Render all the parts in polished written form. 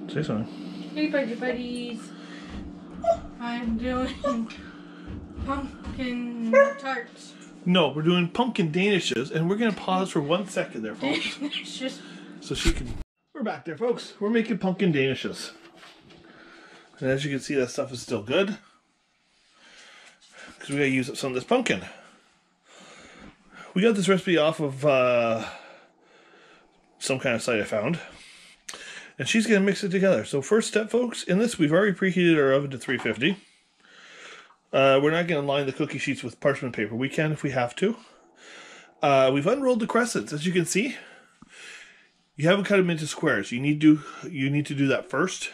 Say something. Hey buddies. I'm doing pumpkin tarts. No, we're doing pumpkin danishes, and we're going to pause for 1 second there, folks. Danishes. So she can... We're back there, folks. We're making pumpkin danishes. And as you can see, that stuff is still good. Because we got to use up some of this pumpkin. We got this recipe off of some kind of site I found. And she's going to mix it together. So first step, folks, in this, we've already preheated our oven to 350. We're not going to line the cookie sheets with parchment paper. We can if we have to. We've unrolled the crescents, as you can see. You haven't cut them into squares. You need to do that first.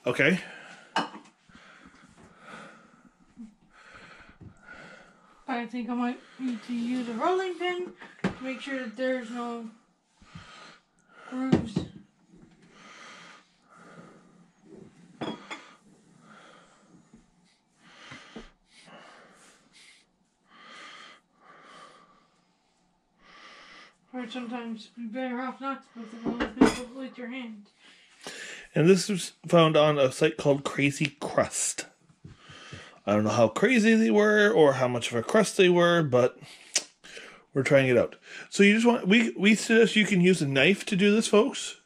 Okay. I think I might need to use a rolling pin to make sure that there's no grooves. Or sometimes you're better off not to put the rolling pin with your hand. And this was found on a site called Crazy Crust. I don't know how crazy they were or how much of a crust they were, but we're trying it out. So you just want, we suggest you can use a knife to do this, folks,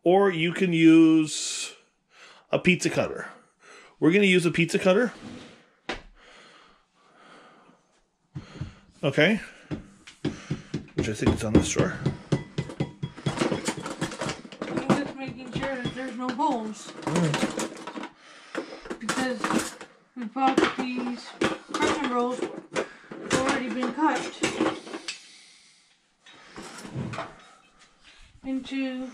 or you can use a pizza cutter. We're going to use a pizza cutter. Okay. Which I think is on this drawer. I'm just making sure that there's no holes. Because we bought these crescent rolls already been cut into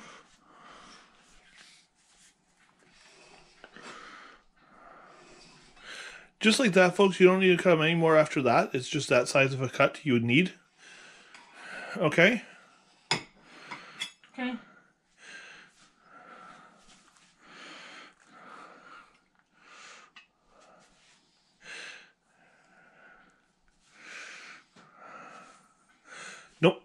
just like that, folks. You don't need to cut them any more after that. It's just that size of a cut you would need. Okay. okay. Nope.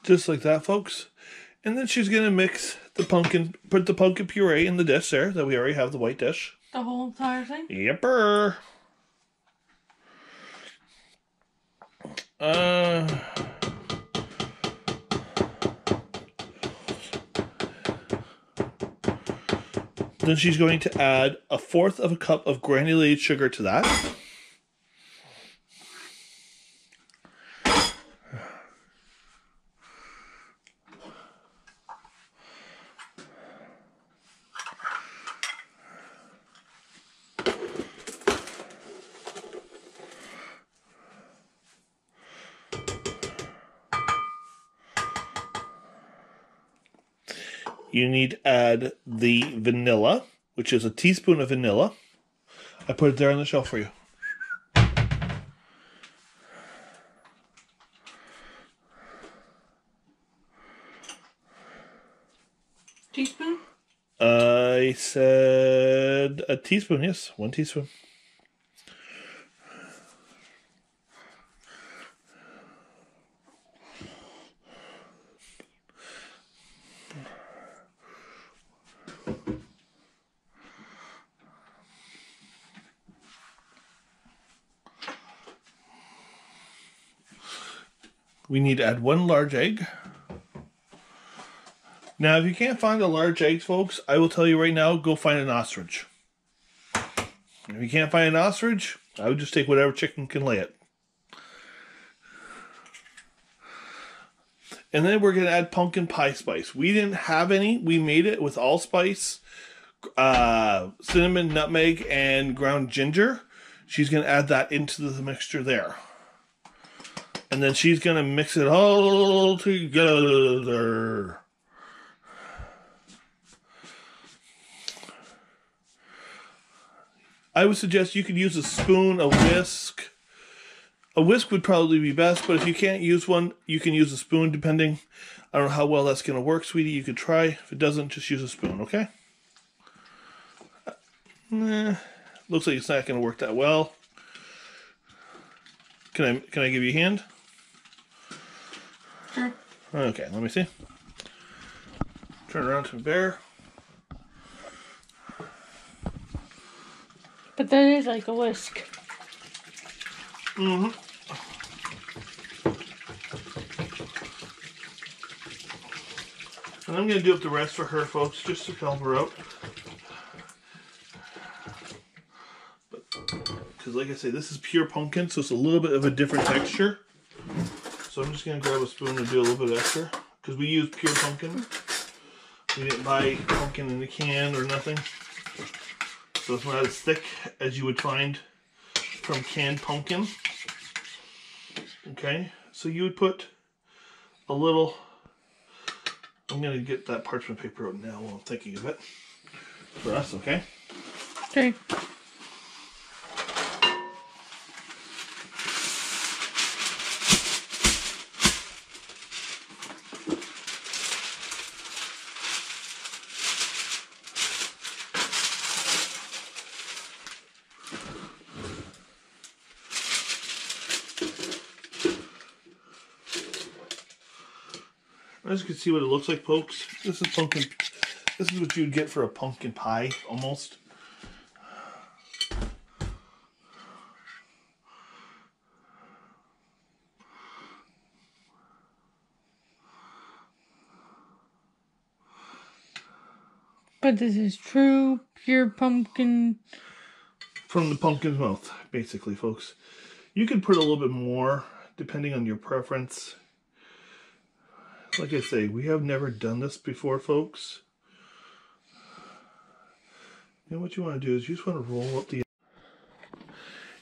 Just like that, folks. And then she's going to mix the pumpkin, put the pumpkin puree in the dish there, that we already have the white dish. The whole entire thing? Yepper. Then she's going to add 1/4 of a cup of granulated sugar to that. You need to add the vanilla, which is a teaspoon of vanilla. I put it there on the shelf for you. Teaspoon? I said a teaspoon, yes, 1 teaspoon. We need to add 1 large egg. Now, if you can't find a large egg, folks, I will tell you right now, go find an ostrich. If you can't find an ostrich, I would just take whatever chicken can lay it. And then we're going to add pumpkin pie spice. We didn't have any. We made it with allspice, cinnamon, nutmeg, and ground ginger. She's going to add that into the mixture there. And then she's going to mix it all together. I would suggest you could use a spoon, a whisk, A whisk would probably be best, but if you can't use one, you can use a spoon depending. I don't know how well that's going to work, sweetie. You could try. If it doesn't, just use a spoon, okay? Looks like it's not going to work that well. Can I give you a hand? Sure. Okay, let me see. Turn around to bear. But that is like a whisk. Mm-hmm. And I'm going to do up the rest for her, folks, just to help her out. Because like I say, this is pure pumpkin, so it's a little bit of a different texture. So I'm just going to grab a spoon and do a little bit extra. Because we use pure pumpkin. We didn't buy pumpkin in a can or nothing. So it's not as thick as you would find from canned pumpkin. Okay, so you would put a little... I'm going to get that parchment paper out now while I'm thinking of it. For us, okay? Okay. As you can see what it looks like, folks. This is pumpkin. This is what you'd get for a pumpkin pie, almost. But this is true, pure pumpkin. From the pumpkin's mouth, basically, folks. You can put a little bit more, depending on your preference. Like I say, we have never done this before, folks. You know what you want to do is you just want to roll up the...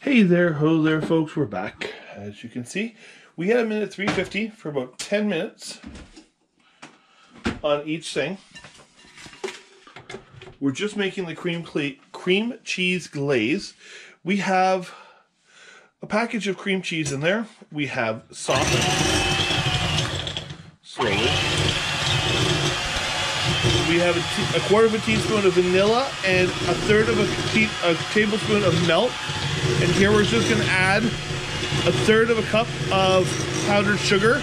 Hey there, ho there, folks. We're back. As you can see, we had a minute 350 for about 10 minutes on each thing. We're just making the cream cheese glaze. We have a package of cream cheese in there. We have softened slowly. We have a quarter of a teaspoon of vanilla and a third of a tablespoon of milk. And here we're just going to add a third of a cup of powdered sugar.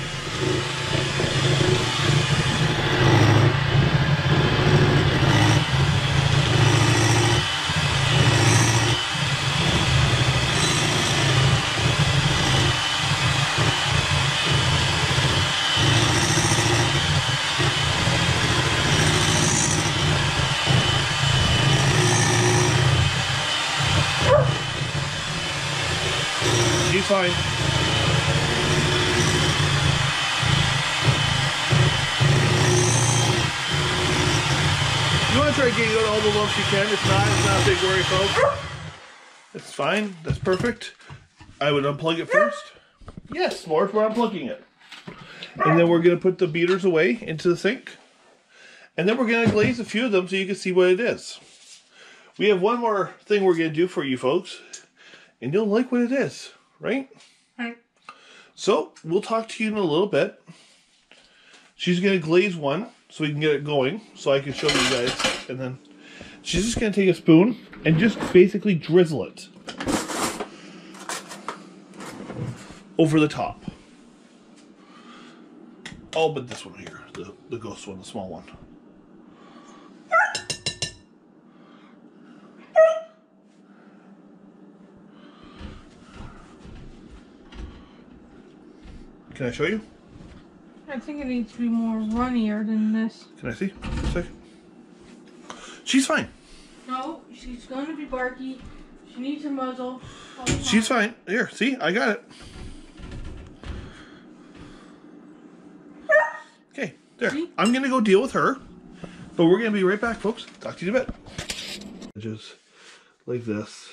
She's fine. You want to try getting out all the lumps you can. It's not a big worry, folks. It's fine. That's perfect. I would unplug it first. Yes, more for unplugging it. And then we're going to put the beaters away into the sink. And then we're going to glaze a few of them so you can see what it is. We have one more thing we're going to do for you folks. And you'll like what it is. Right? Right. So, we'll talk to you in a little bit. She's going to glaze one so we can get it going. So I can show you guys. And then she's just going to take a spoon and just basically drizzle it over the top. Oh, but this one here. The ghost one, the small one. Can I show you? I think it needs to be more runnier than this. Can I see? For a second. She's fine. No, she's going to be barky. She needs a muzzle. She's fine. Here, see? I got it. Okay, there. See? I'm going to go deal with her. But we're going to be right back, folks. Talk to you in a bit. Just like this.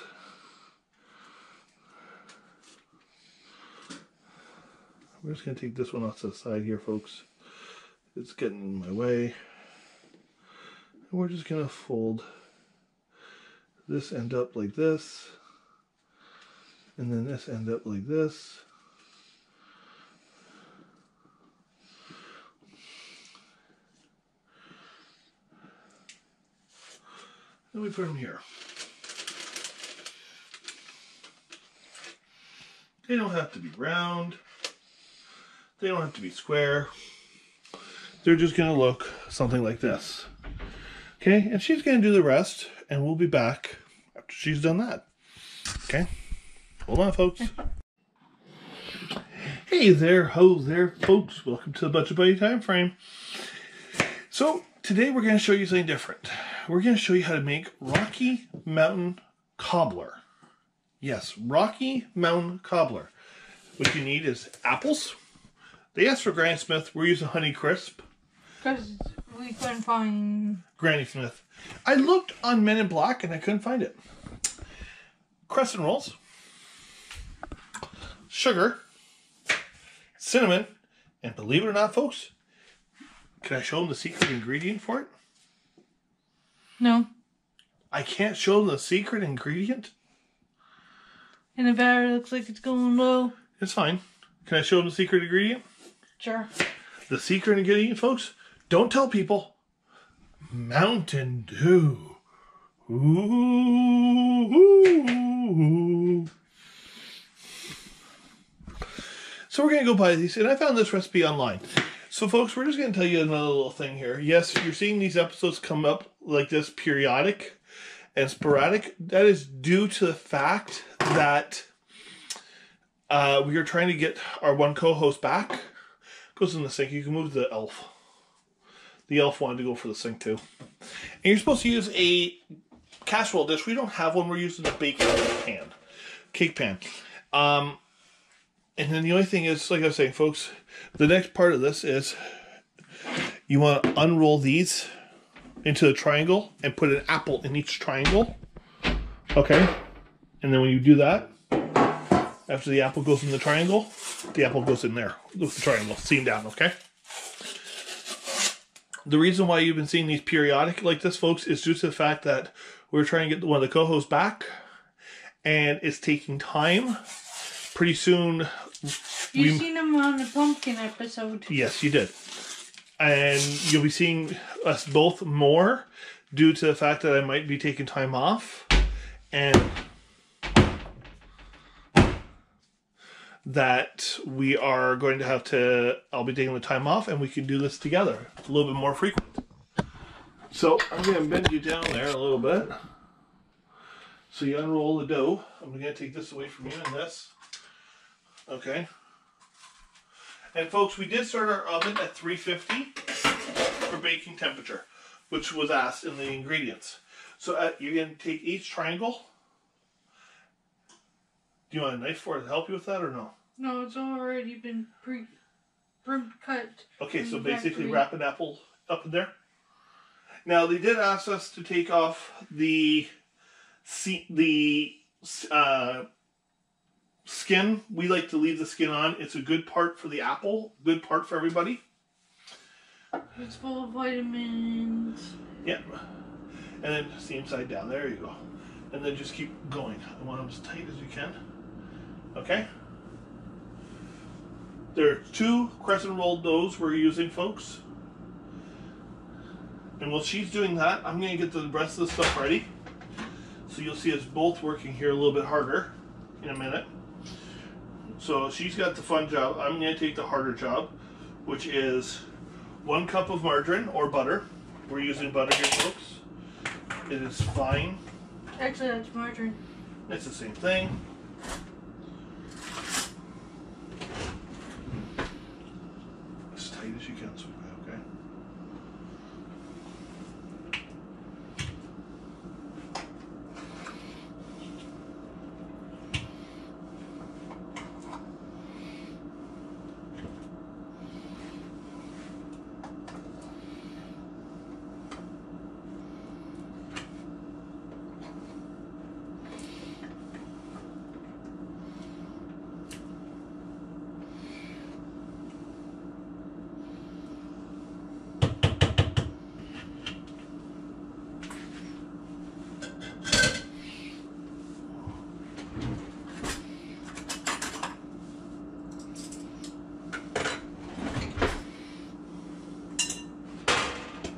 We're just going to take this one off to the side here, folks. It's getting in my way. And we're just going to fold this end up like this. And then this end up like this. And we put them here. They don't have to be round. They don't have to be square. They're just going to look something like this. Okay, and she's going to do the rest, and we'll be back after she's done that. Okay, hold on, folks. Hey there, ho there, folks. Welcome to the Budget Buddy Time Frame. So, today we're going to show you something different. We're going to show you how to make Rocky Mountain Cobbler. Yes, Rocky Mountain Cobbler. What you need is apples. They asked for Granny Smith. We're using Honey Crisp. Because we couldn't find Granny Smith. I looked on Men in Black and I couldn't find it. Crescent rolls. Sugar. Cinnamon. And believe it or not, folks, can I show them the secret ingredient for it? No. I can't show them the secret ingredient? And the battery looks like it's going low. It's fine. Can I show them the secret ingredient? Sure. The secret ingredient, folks, don't tell people. Mountain Dew. Ooh. So we're going to go buy these, and I found this recipe online. So folks, we're just going to tell you another little thing here. Yes, you're seeing these episodes come up like this periodic and sporadic. That is due to the fact that we are trying to get our one co-host back. Goes in the sink. You can move the elf. The elf wanted to go for the sink too. And you're supposed to use a casserole dish. We don't have one. We're using a baking pan. Cake pan. And then the only thing is, like I was saying, folks, the next part of this is you want to unroll these into a triangle and put an apple in each triangle. Okay? And then when you do that, after the apple goes in the triangle, the apple goes in there with the triangle, seam down, okay? The reason why you've been seeing these periodic like this, folks, is due to the fact that we're trying to get one of the co-hosts back, and it's taking time. Pretty soon... You've seen him on the pumpkin episode. Yes, you did. And you'll be seeing us both more due to the fact that I might be taking time off. And that we are going to have to... I'll be taking the time off and we can do this together. A little bit more frequent. So I'm going to bend you down there a little bit. So you unroll the dough. I'm going to take this away from you and this. Okay. And folks, we did start our oven at 350 for baking temperature, which was asked in the ingredients. So you're going to take each triangle. Do you want a knife for it to help you with that or no? No, it's already been pre-cut. Okay, so basically wrap an apple up in there. Now, they did ask us to take off the skin. We like to leave the skin on. It's a good part for the apple. Good part for everybody. It's full of vitamins. Yep. And then seam side down. There you go. And then just keep going. I want them as tight as you can. Okay? There are 2 crescent roll doughs we're using, folks. And while she's doing that, I'm going to get the rest of the stuff ready. So you'll see us both working here a little bit harder in a minute. So she's got the fun job. I'm going to take the harder job, which is 1 cup of margarine or butter. We're using butter here, folks. It is fine. Actually, that's margarine. It's the same thing. As tight as you can, sweetie, okay?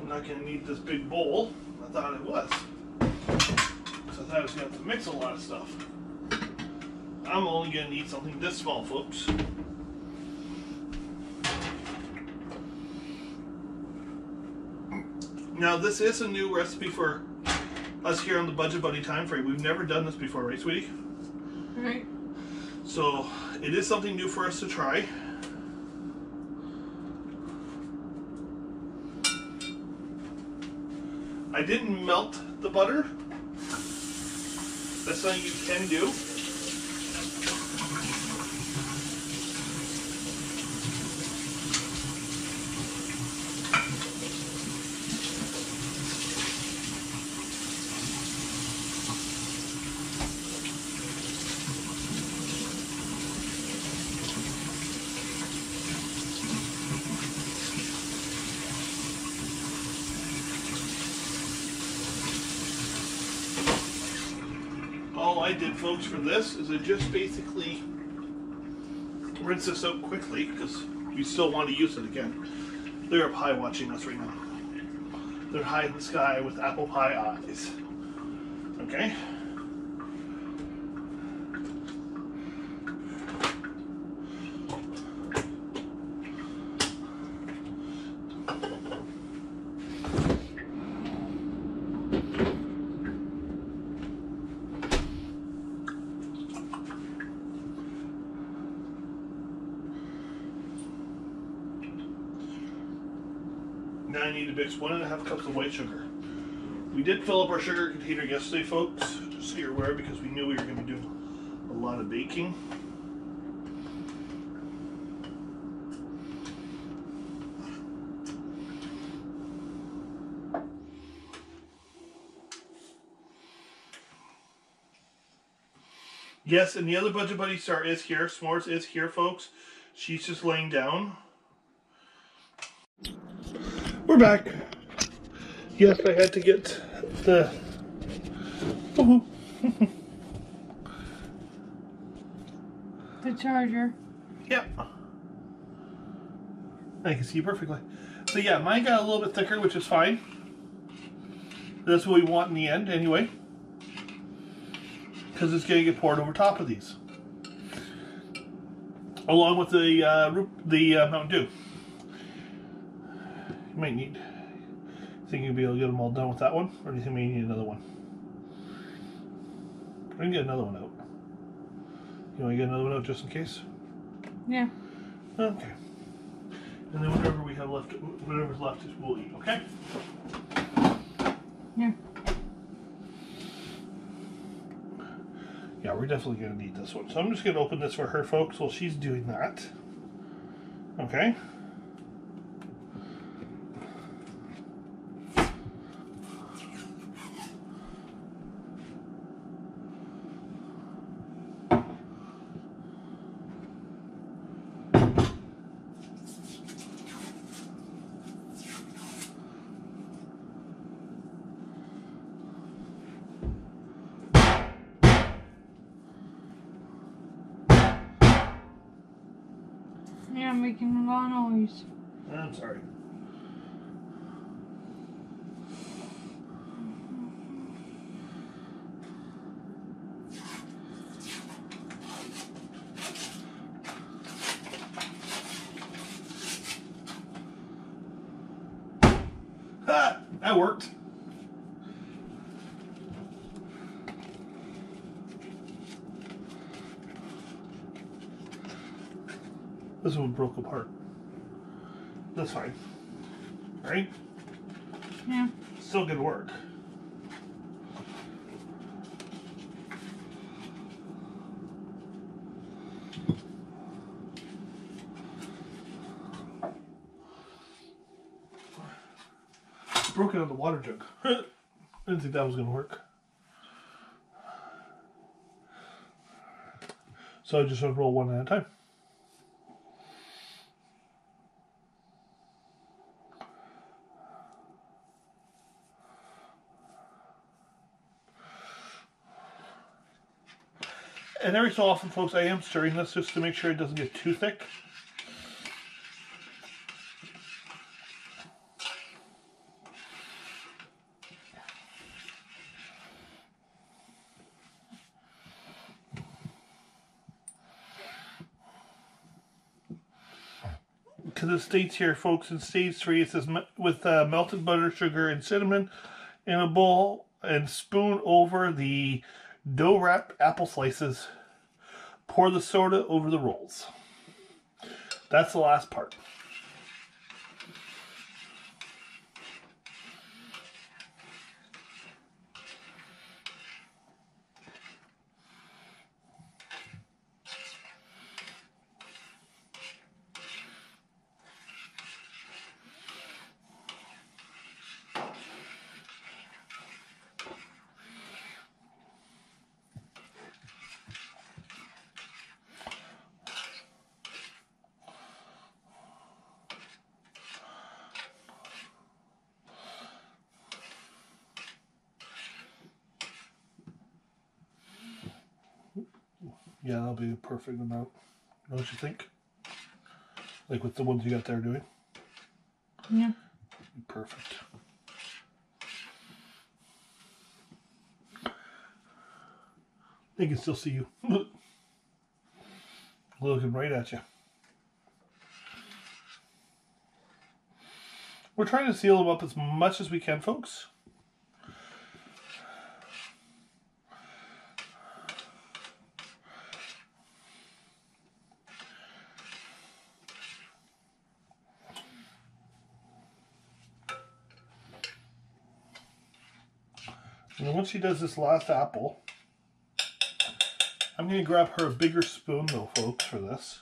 I'm not going to need this big bowl. I thought it was. I was going to have to mix a lot of stuff. I'm only going to need something this small, folks. Now, this is a new recipe for us here on the Budget Buddy time frame. We've never done this before, right, sweetie? Right. So, it is something new for us to try. I didn't melt the butter. That's something you can do. All I did, folks, for this is I just basically rinse this out quickly because we still want to use it again. They're up high watching us right now. They're high in the sky with apple pie eyes. Okay? Now I need to mix 1.5 cups of white sugar. We did fill up our sugar container yesterday, folks, just so you're aware, because we knew we were going to be doing a lot of baking. Yes, and the other Budget Buddy star is here. S'mores is here, folks. She's just laying down. We're back. Yes, I had to get the... The charger. Yep. I can see you perfectly. So yeah, mine got a little bit thicker, which is fine. That's what we want in the end, anyway. Because it's going to get poured over top of these. Along with the Mountain Dew. You might need... Think you'll be able to get them all done with that one? Or do you think we need another one? I can get another one out. You want to get another one out just in case? Yeah. Okay. And then whatever we have left, whatever's left is we'll eat, okay? Yeah. Yeah, we're definitely going to need this one. So I'm just going to open this for her, folks, while she's doing that. Okay? Yeah, I'm making a lot of noise. I'm sorry. Ha! That worked. This one broke apart. That's fine. Right? Yeah. Still good work. Broke it on the water jug. I didn't think that was going to work. So I just unroll one at a time. And every so often, folks, I am stirring this just to make sure it doesn't get too thick. because it states here, folks, in stage 3, it says with melted butter, sugar, and cinnamon in a bowl and spoon over the dough wrapped apple slices. Pour the soda over the rolls. That's the last part. Yeah, that'll be a perfect amount. Don't you think? Like with the ones you got there doing? Yeah. Perfect. They can still see you. Looking right at you. We're trying to seal them up as much as we can, folks. And once she does this last apple, I'm going to grab her a bigger spoon though, folks, for this.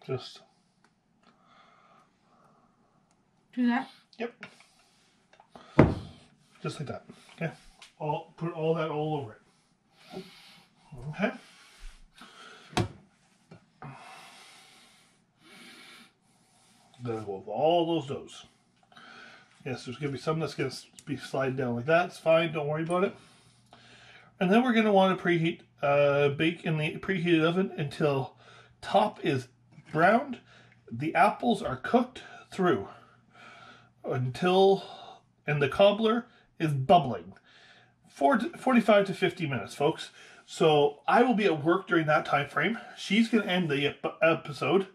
Just do that? Yep. Just like that. Okay. Put all that all over it. Okay. Then go with all those doughs. Yes, there's going to be some that's going to be sliding down like that. It's fine. Don't worry about it. And then we're going to want to preheat, bake in the preheated oven until top is browned. The apples are cooked through and the cobbler is bubbling. 45 to 50 minutes, folks. So I will be at work during that time frame. She's going to end the episode,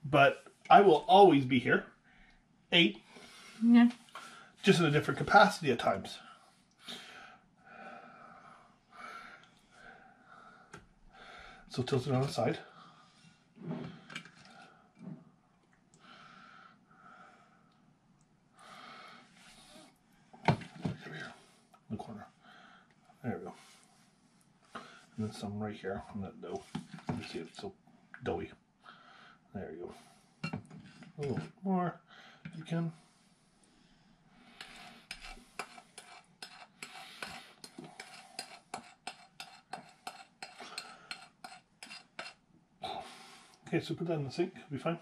but I will always be here. 8. Yeah. Just in a different capacity at times. So tilt it on the side. Over here, in the corner. There we go. And then some right here on that dough. You see it's so doughy. There you go. A little bit more if you can. Okay, so put that in the sink, it'll be fine.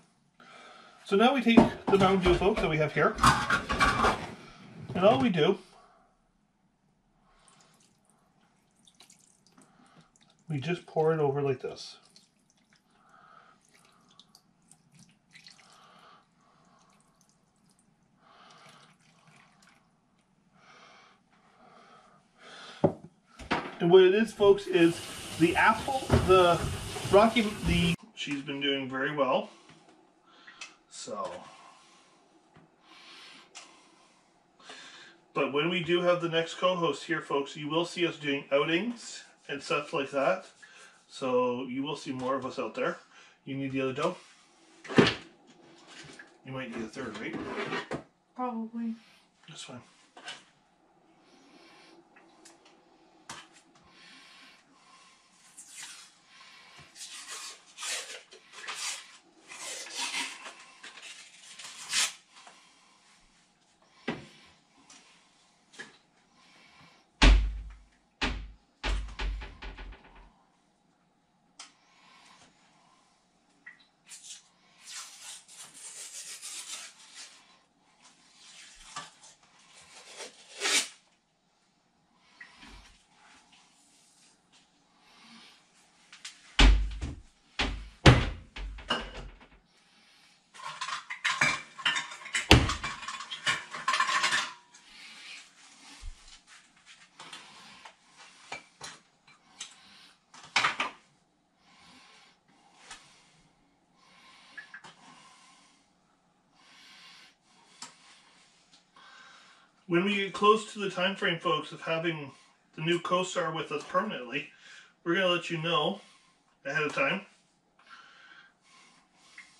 So now we take the Mountain Dew, folks, that we have here. And all we do, we just pour it over like this. And what it is, folks, is the apple, she's been doing very well. So, but when we do have the next co-host here, folks, you will see us doing outings and stuff like that. So you will see more of us out there. You need the other dough? You might need a third, right? Probably. That's fine. When we get close to the time frame, folks, of having the new co-star with us permanently, we're going to let you know ahead of time.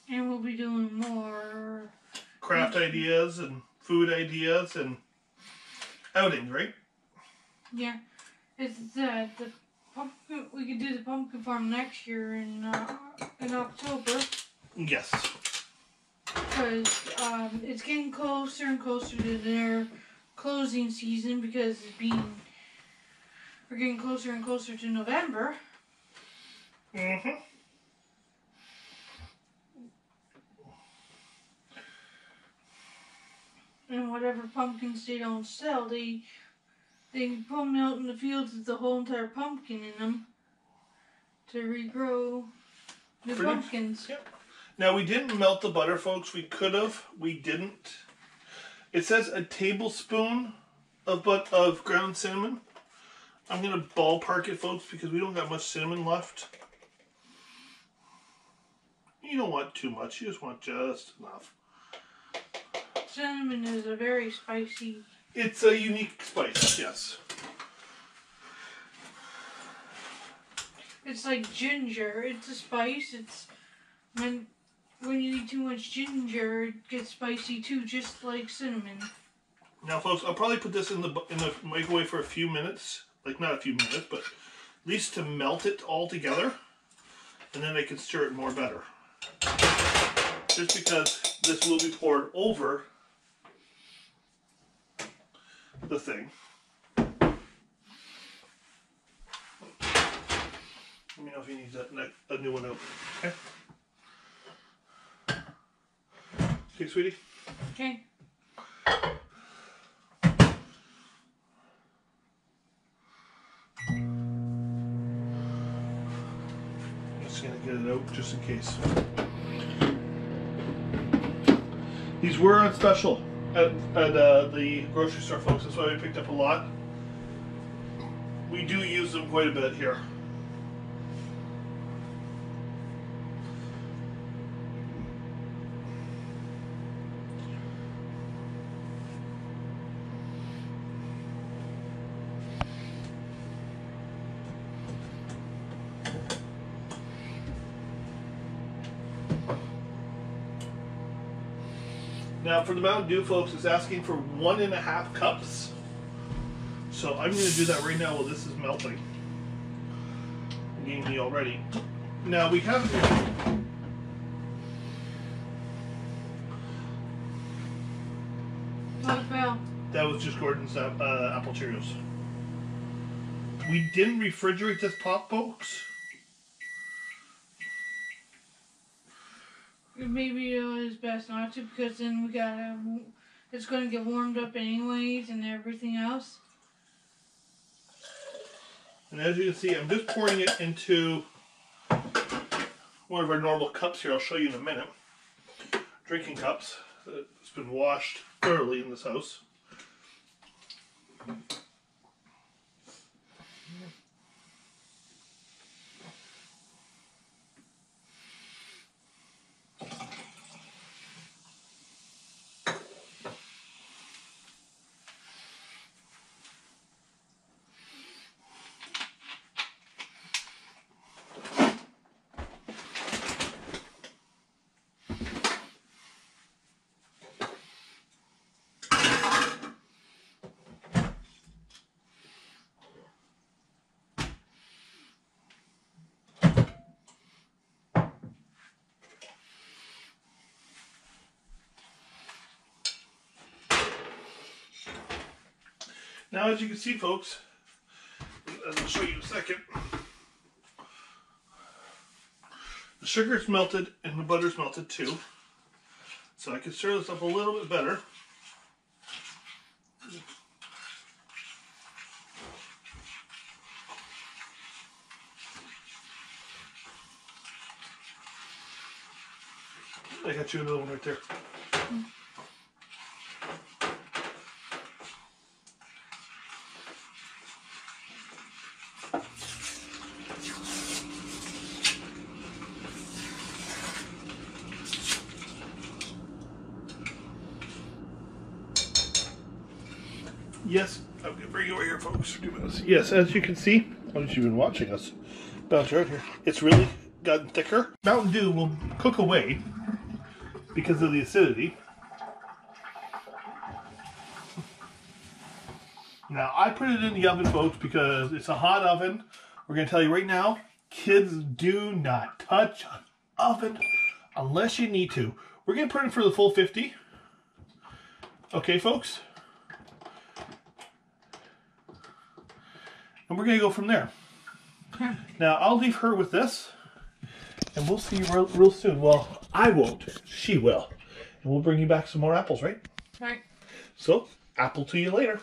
And we'll be doing more craft ideas and food ideas and outings, right? Yeah. It's the pumpkin. We could do the pumpkin farm next year in October. Yes. Because it's getting closer and closer to their closing season because we're getting closer and closer to November. Mm-hmm. And whatever pumpkins they don't sell, they put them out in the fields with the whole entire pumpkin in them to regrow the pumpkins. Yep. Now, we didn't melt the butter, folks. We could have. We didn't. It says a tablespoon of ground cinnamon. I'm going to ballpark it, folks, because we don't got much cinnamon left. You don't want too much. You just want just enough. Cinnamon is a very spicy. It's a unique spice, yes. It's like ginger. It's a spice. It's when you eat too much ginger, it gets spicy too, just like cinnamon. Now, folks, I'll probably put this in the microwave for a few minutes, like not a few minutes, but at least to melt it all together, and then I can stir it more better. Just because this will be poured over the thing. Let me know if you need a new one out. Okay. Okay, sweetie. Okay. Just gonna get it out just in case. These were on special at the grocery store, folks. That's why we picked up a lot. We do use them quite a bit here. Now, for the Mountain Dew, folks, it's asking for 1.5 cups. So I'm going to do that right now while this is melting. It gave me already. Now, we have... What about? That was just Gordon's apple Cheerios. We didn't refrigerate this pop, folks. Maybe it was best not to, because then it's going to get warmed up anyways and everything else. And as you can see, I'm just pouring it into one of our normal cups here. I'll show you in a minute. Drinking cups. It's been washed thoroughly in this house. Now, as you can see, folks, as I'll show you in a second, the sugar's melted and the butter's melted too. So I can stir this up a little bit better. I got you another one right there. Yes, I'm going to bring you over here, folks, for 2 minutes. Yes, as you can see, once you've been watching us bounce around here, it's really gotten thicker. Mountain Dew will cook away because of the acidity. Now, I put it in the oven, folks, because it's a hot oven. We're going to tell you right now, kids do not touch an oven unless you need to. We're going to put it for the full 50. Okay, folks? And we're going to go from there. Okay. Now, I'll leave her with this, and we'll see you real soon. Well, I won't. She will. And we'll bring you back some more apples, right? Right. So, apple to you later.